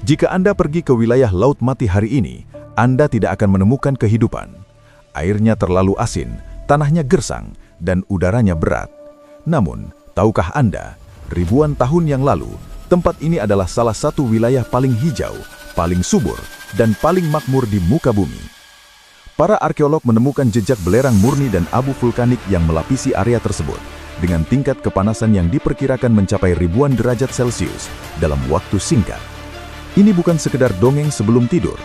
Jika Anda pergi ke wilayah Laut Mati hari ini, Anda tidak akan menemukan kehidupan. Airnya terlalu asin, tanahnya gersang, dan udaranya berat. Namun, tahukah Anda, ribuan tahun yang lalu, tempat ini adalah salah satu wilayah paling hijau, paling subur, dan paling makmur di muka bumi. Para arkeolog menemukan jejak belerang murni dan abu vulkanik yang melapisi area tersebut, dengan tingkat kepanasan yang diperkirakan mencapai ribuan derajat Celcius dalam waktu singkat. Ini bukan sekedar dongeng sebelum tidur.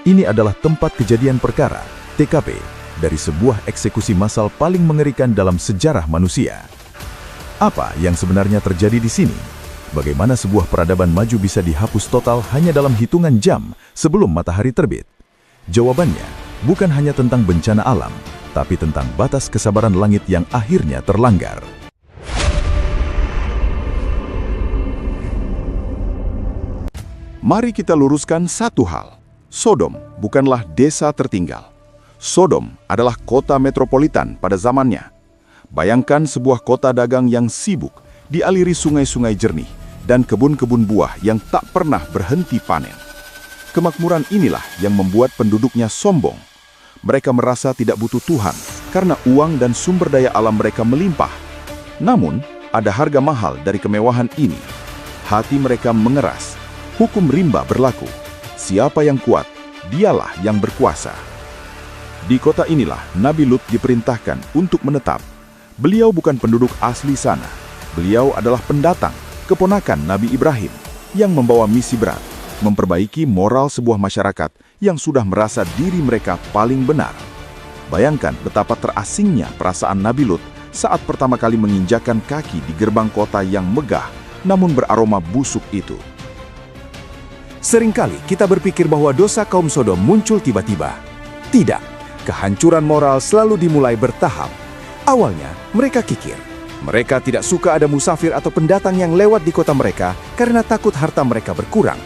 Ini adalah tempat kejadian perkara, TKP, dari sebuah eksekusi massal paling mengerikan dalam sejarah manusia. Apa yang sebenarnya terjadi di sini? Bagaimana sebuah peradaban maju bisa dihapus total hanya dalam hitungan jam sebelum matahari terbit? Jawabannya bukan hanya tentang bencana alam, tapi tentang batas kesabaran langit yang akhirnya terlanggar. Mari kita luruskan satu hal. Sodom bukanlah desa tertinggal. Sodom adalah kota metropolitan pada zamannya. Bayangkan sebuah kota dagang yang sibuk, dialiri sungai-sungai jernih, dan kebun-kebun buah yang tak pernah berhenti panen. Kemakmuran inilah yang membuat penduduknya sombong. Mereka merasa tidak butuh Tuhan, karena uang dan sumber daya alam mereka melimpah. Namun, ada harga mahal dari kemewahan ini. Hati mereka mengeras. Hukum rimba berlaku. Siapa yang kuat, dialah yang berkuasa. Di kota inilah Nabi Lut diperintahkan untuk menetap. Beliau bukan penduduk asli sana. Beliau adalah pendatang, keponakan Nabi Ibrahim, yang membawa misi berat, memperbaiki moral sebuah masyarakat yang sudah merasa diri mereka paling benar. Bayangkan betapa terasingnya perasaan Nabi Lut saat pertama kali menginjakan kaki di gerbang kota yang megah namun beraroma busuk itu. Seringkali kita berpikir bahwa dosa kaum Sodom muncul tiba-tiba. Tidak, kehancuran moral selalu dimulai bertahap. Awalnya, mereka kikir. Mereka tidak suka ada musafir atau pendatang yang lewat di kota mereka karena takut harta mereka berkurang.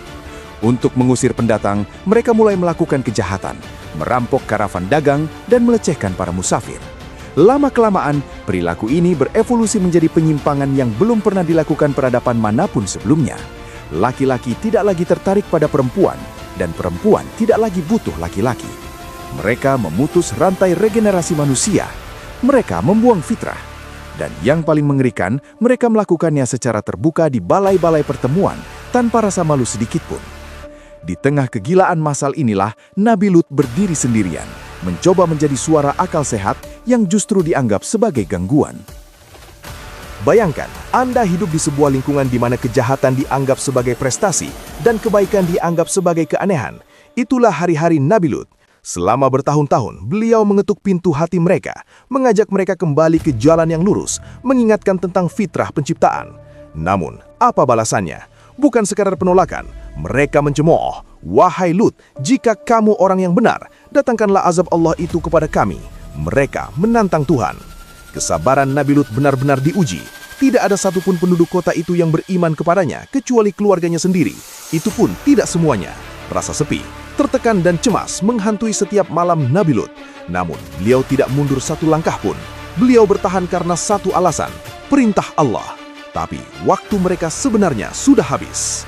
Untuk mengusir pendatang, mereka mulai melakukan kejahatan, merampok karavan dagang, dan melecehkan para musafir. Lama-kelamaan, perilaku ini berevolusi menjadi penyimpangan yang belum pernah dilakukan peradaban manapun sebelumnya. Laki-laki tidak lagi tertarik pada perempuan, dan perempuan tidak lagi butuh laki-laki. Mereka memutus rantai regenerasi manusia. Mereka membuang fitrah. Dan yang paling mengerikan, mereka melakukannya secara terbuka di balai-balai pertemuan, tanpa rasa malu sedikitpun. Di tengah kegilaan massal inilah, Nabi Lut berdiri sendirian, mencoba menjadi suara akal sehat yang justru dianggap sebagai gangguan. Bayangkan, Anda hidup di sebuah lingkungan di mana kejahatan dianggap sebagai prestasi dan kebaikan dianggap sebagai keanehan. Itulah hari-hari Nabi Lut. Selama bertahun-tahun, beliau mengetuk pintu hati mereka, mengajak mereka kembali ke jalan yang lurus, mengingatkan tentang fitrah penciptaan. Namun, apa balasannya? Bukan sekadar penolakan, mereka mencemooh. Wahai Lut, jika kamu orang yang benar, datangkanlah azab Allah itu kepada kami. Mereka menantang Tuhan. Kesabaran Nabi Lut benar-benar diuji. Tidak ada satupun penduduk kota itu yang beriman kepadanya, kecuali keluarganya sendiri. Itu pun tidak semuanya. Rasa sepi, tertekan dan cemas menghantui setiap malam Nabi Lut. Namun, beliau tidak mundur satu langkah pun. Beliau bertahan karena satu alasan, perintah Allah. Tapi, waktu mereka sebenarnya sudah habis.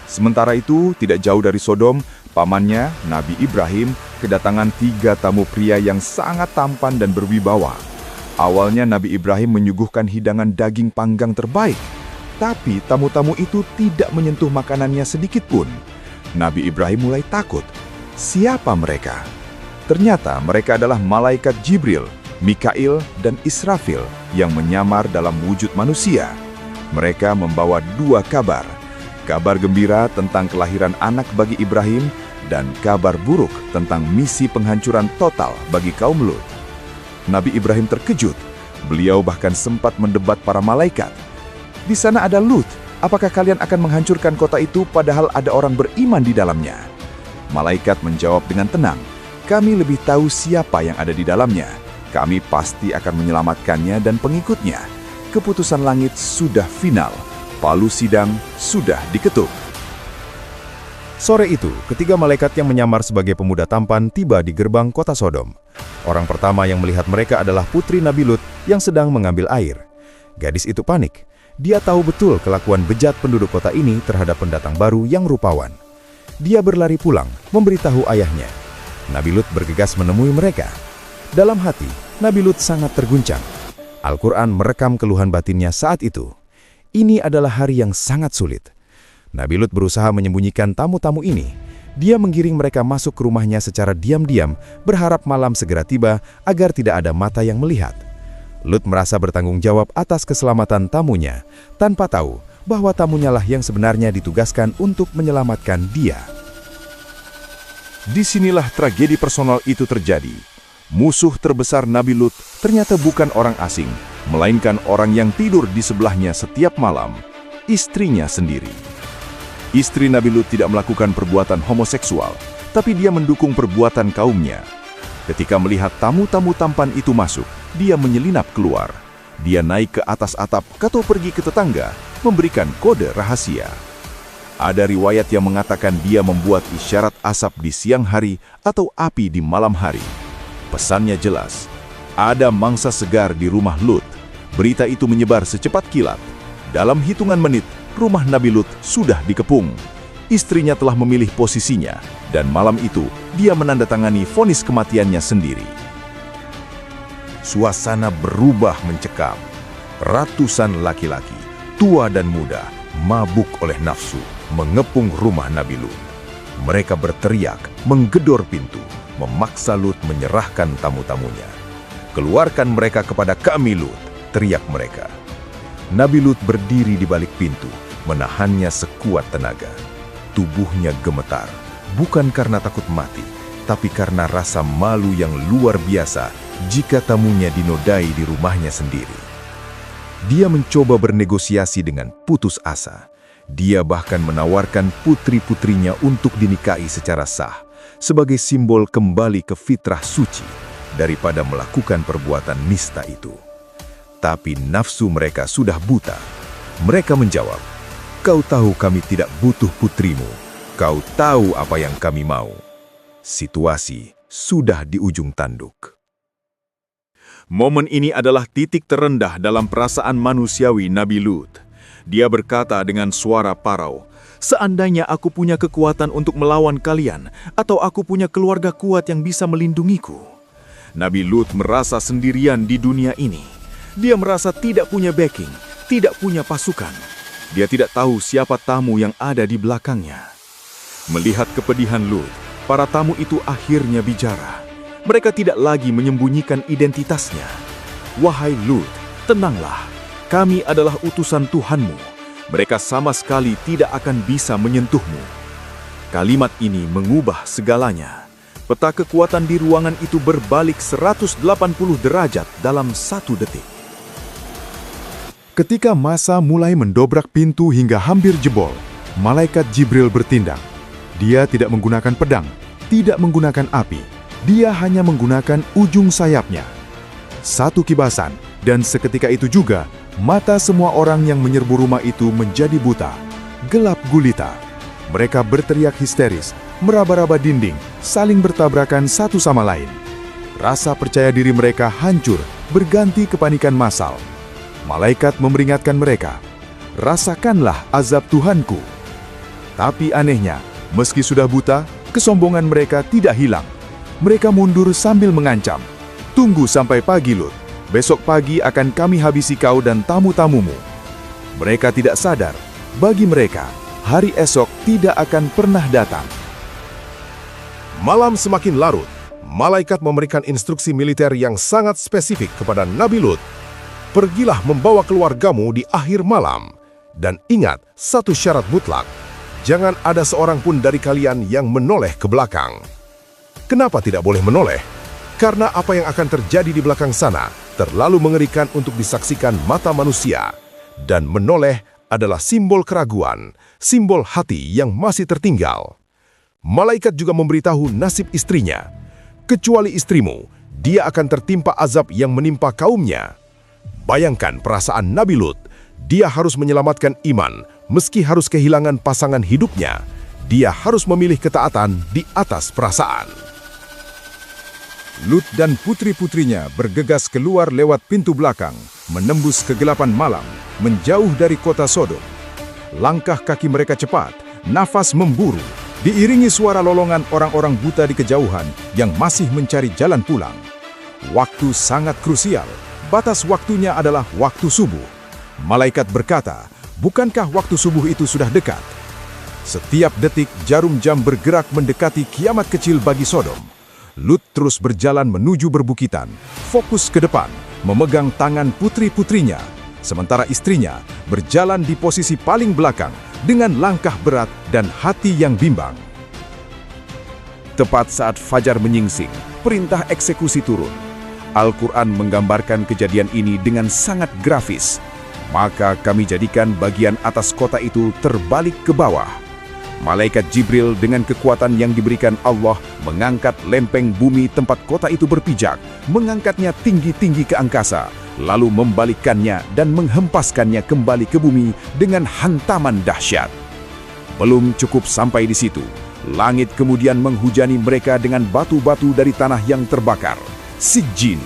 Sementara itu, tidak jauh dari Sodom, pamannya, Nabi Ibrahim, kedatangan 3 tamu pria yang sangat tampan dan berwibawa. Awalnya Nabi Ibrahim menyuguhkan hidangan daging panggang terbaik, tapi tamu-tamu itu tidak menyentuh makanannya sedikit pun. Nabi Ibrahim mulai takut. Siapa mereka? Ternyata mereka adalah malaikat Jibril, Mikail, dan Israfil yang menyamar dalam wujud manusia. Mereka membawa 2 kabar. Kabar gembira tentang kelahiran anak bagi Ibrahim dan kabar buruk tentang misi penghancuran total bagi kaum Lut. Nabi Ibrahim terkejut. Beliau bahkan sempat mendebat para malaikat. Di sana ada Lut. Apakah kalian akan menghancurkan kota itu padahal ada orang beriman di dalamnya? Malaikat menjawab dengan tenang. Kami lebih tahu siapa yang ada di dalamnya. Kami pasti akan menyelamatkannya dan pengikutnya. Keputusan langit sudah final. Palu sidang sudah diketuk. Sore itu, ketiga malaikat yang menyamar sebagai pemuda tampan tiba di gerbang kota Sodom. Orang pertama yang melihat mereka adalah putri Nabi Lut yang sedang mengambil air. Gadis itu panik. Dia tahu betul kelakuan bejat penduduk kota ini terhadap pendatang baru yang rupawan. Dia berlari pulang, memberitahu ayahnya. Nabi Lut bergegas menemui mereka. Dalam hati, Nabi Lut sangat terguncang. Al-Quran merekam keluhan batinnya saat itu. Ini adalah hari yang sangat sulit. Nabi Lut berusaha menyembunyikan tamu-tamu ini. Dia menggiring mereka masuk ke rumahnya secara diam-diam, berharap malam segera tiba agar tidak ada mata yang melihat. Lut merasa bertanggung jawab atas keselamatan tamunya, tanpa tahu bahwa tamunya lah yang sebenarnya ditugaskan untuk menyelamatkan dia. Disinilah tragedi personal itu terjadi. Musuh terbesar Nabi Lut ternyata bukan orang asing, melainkan orang yang tidur di sebelahnya setiap malam, istrinya sendiri. Istri Nabi Lut tidak melakukan perbuatan homoseksual, tapi dia mendukung perbuatan kaumnya. Ketika melihat tamu-tamu tampan itu masuk, dia menyelinap keluar. Dia naik ke atas atap atau pergi ke tetangga, memberikan kode rahasia. Ada riwayat yang mengatakan dia membuat isyarat asap di siang hari atau api di malam hari. Pesannya jelas, ada mangsa segar di rumah Lut. Berita itu menyebar secepat kilat. Dalam hitungan menit, rumah Nabi Lut sudah dikepung. Istrinya telah memilih posisinya, dan malam itu dia menandatangani vonis kematiannya sendiri. Suasana berubah mencekam. Ratusan laki-laki, tua dan muda, mabuk oleh nafsu, mengepung rumah Nabi Lut. Mereka berteriak, menggedor pintu, memaksa Lut menyerahkan tamu-tamunya. "Keluarkan mereka kepada kami, Lut," teriak mereka. Nabi Lut berdiri di balik pintu, menahannya sekuat tenaga. Tubuhnya gemetar, bukan karena takut mati, tapi karena rasa malu yang luar biasa jika tamunya dinodai di rumahnya sendiri. Dia mencoba bernegosiasi dengan putus asa. Dia bahkan menawarkan putri-putrinya untuk dinikahi secara sah, sebagai simbol kembali ke fitrah suci, daripada melakukan perbuatan nista itu. Tapi nafsu mereka sudah buta. Mereka menjawab, "Kau tahu kami tidak butuh putrimu. Kau tahu apa yang kami mau." Situasi sudah di ujung tanduk. Momen ini adalah titik terendah dalam perasaan manusiawi Nabi Lut. Dia berkata dengan suara parau, "Seandainya aku punya kekuatan untuk melawan kalian, atau aku punya keluarga kuat yang bisa melindungiku." Nabi Lut merasa sendirian di dunia ini. Dia merasa tidak punya backing, tidak punya pasukan. Dia tidak tahu siapa tamu yang ada di belakangnya. Melihat kepedihan Lut, para tamu itu akhirnya bicara. Mereka tidak lagi menyembunyikan identitasnya. "Wahai Lut, tenanglah. Kami adalah utusan Tuhanmu. Mereka sama sekali tidak akan bisa menyentuhmu." Kalimat ini mengubah segalanya. Peta kekuatan di ruangan itu berbalik 180 derajat dalam 1 detik. Ketika massa mulai mendobrak pintu hingga hampir jebol, malaikat Jibril bertindak. Dia tidak menggunakan pedang, tidak menggunakan api. Dia hanya menggunakan ujung sayapnya. Satu kibasan, dan seketika itu juga, mata semua orang yang menyerbu rumah itu menjadi buta, gelap gulita. Mereka berteriak histeris, meraba-raba dinding, saling bertabrakan satu sama lain. Rasa percaya diri mereka hancur, berganti kepanikan massal. Malaikat memperingatkan mereka, "Rasakanlah azab Tuhanku." Tapi anehnya, meski sudah buta, kesombongan mereka tidak hilang. Mereka mundur sambil mengancam, "Tunggu sampai pagi, Lut. Besok pagi akan kami habisi kau dan tamu-tamumu." Mereka tidak sadar, bagi mereka, hari esok tidak akan pernah datang. Malam semakin larut, malaikat memberikan instruksi militer yang sangat spesifik kepada Nabi Lut. "Pergilah membawa keluargamu di akhir malam. Dan ingat, satu syarat mutlak, jangan ada seorang pun dari kalian yang menoleh ke belakang." Kenapa tidak boleh menoleh? Karena apa yang akan terjadi di belakang sana terlalu mengerikan untuk disaksikan mata manusia. Dan menoleh adalah simbol keraguan, simbol hati yang masih tertinggal. Malaikat juga memberitahu nasib istrinya. "Kecuali istrimu, dia akan tertimpa azab yang menimpa kaumnya." Bayangkan perasaan Nabi Lut. Dia harus menyelamatkan iman, meski harus kehilangan pasangan hidupnya. Dia harus memilih ketaatan di atas perasaan. Lut dan putri-putrinya bergegas keluar lewat pintu belakang, menembus kegelapan malam, menjauh dari kota Sodom. Langkah kaki mereka cepat, nafas memburu, diiringi suara lolongan orang-orang buta di kejauhan yang masih mencari jalan pulang. Waktu sangat krusial, batas waktunya adalah waktu subuh. Malaikat berkata, bukankah waktu subuh itu sudah dekat? Setiap detik jarum jam bergerak mendekati kiamat kecil bagi Sodom. Lut terus berjalan menuju berbukitan, fokus ke depan, memegang tangan putri-putrinya, sementara istrinya berjalan di posisi paling belakang dengan langkah berat dan hati yang bimbang. Tepat saat fajar menyingsing, perintah eksekusi turun. Al-Quran menggambarkan kejadian ini dengan sangat grafis. Maka kami jadikan bagian atas kota itu terbalik ke bawah. Malaikat Jibril dengan kekuatan yang diberikan Allah mengangkat lempeng bumi tempat kota itu berpijak, mengangkatnya tinggi-tinggi ke angkasa, lalu membalikkannya dan menghempaskannya kembali ke bumi dengan hantaman dahsyat. Belum cukup sampai di situ, langit kemudian menghujani mereka dengan batu-batu dari tanah yang terbakar, Sijjin.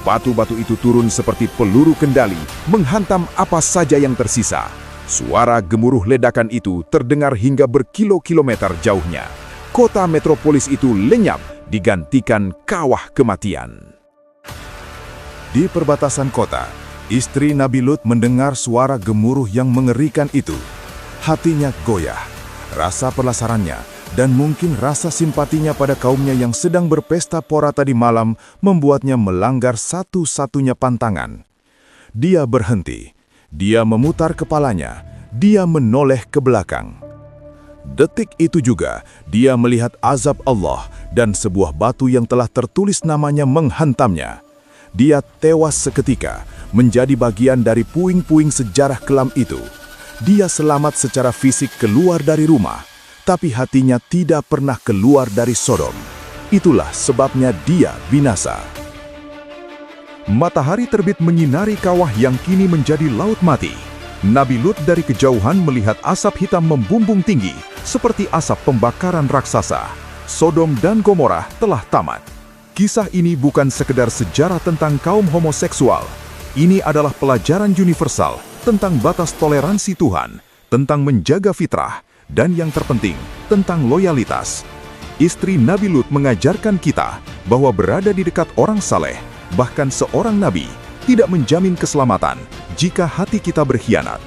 Batu-batu itu turun seperti peluru kendali, menghantam apa saja yang tersisa. Suara gemuruh ledakan itu terdengar hingga berkilo-kilometer jauhnya. Kota metropolis itu lenyap, digantikan kawah kematian. Di perbatasan kota, istri Nabi Lut mendengar suara gemuruh yang mengerikan itu. Hatinya goyah, rasa penasarannya, dan mungkin rasa simpatinya pada kaumnya yang sedang berpesta pora tadi malam membuatnya melanggar satu-satunya pantangan. Dia berhenti. Dia memutar kepalanya, dia menoleh ke belakang. Detik itu juga, dia melihat azab Allah dan sebuah batu yang telah tertulis namanya menghantamnya. Dia tewas seketika, menjadi bagian dari puing-puing sejarah kelam itu. Dia selamat secara fisik keluar dari rumah, tapi hatinya tidak pernah keluar dari Sodom. Itulah sebabnya dia binasa. Matahari terbit menyinari kawah yang kini menjadi laut mati. Nabi Lut dari kejauhan melihat asap hitam membumbung tinggi, seperti asap pembakaran raksasa. Sodom dan Gomorrah telah tamat. Kisah ini bukan sekedar sejarah tentang kaum homoseksual. Ini adalah pelajaran universal tentang batas toleransi Tuhan, tentang menjaga fitrah, dan yang terpenting, tentang loyalitas. Istri Nabi Lut mengajarkan kita bahwa berada di dekat orang saleh, bahkan seorang nabi, tidak menjamin keselamatan jika hati kita berkhianat.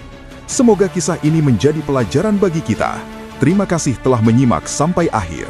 Semoga kisah ini menjadi pelajaran bagi kita. Terima kasih telah menyimak sampai akhir.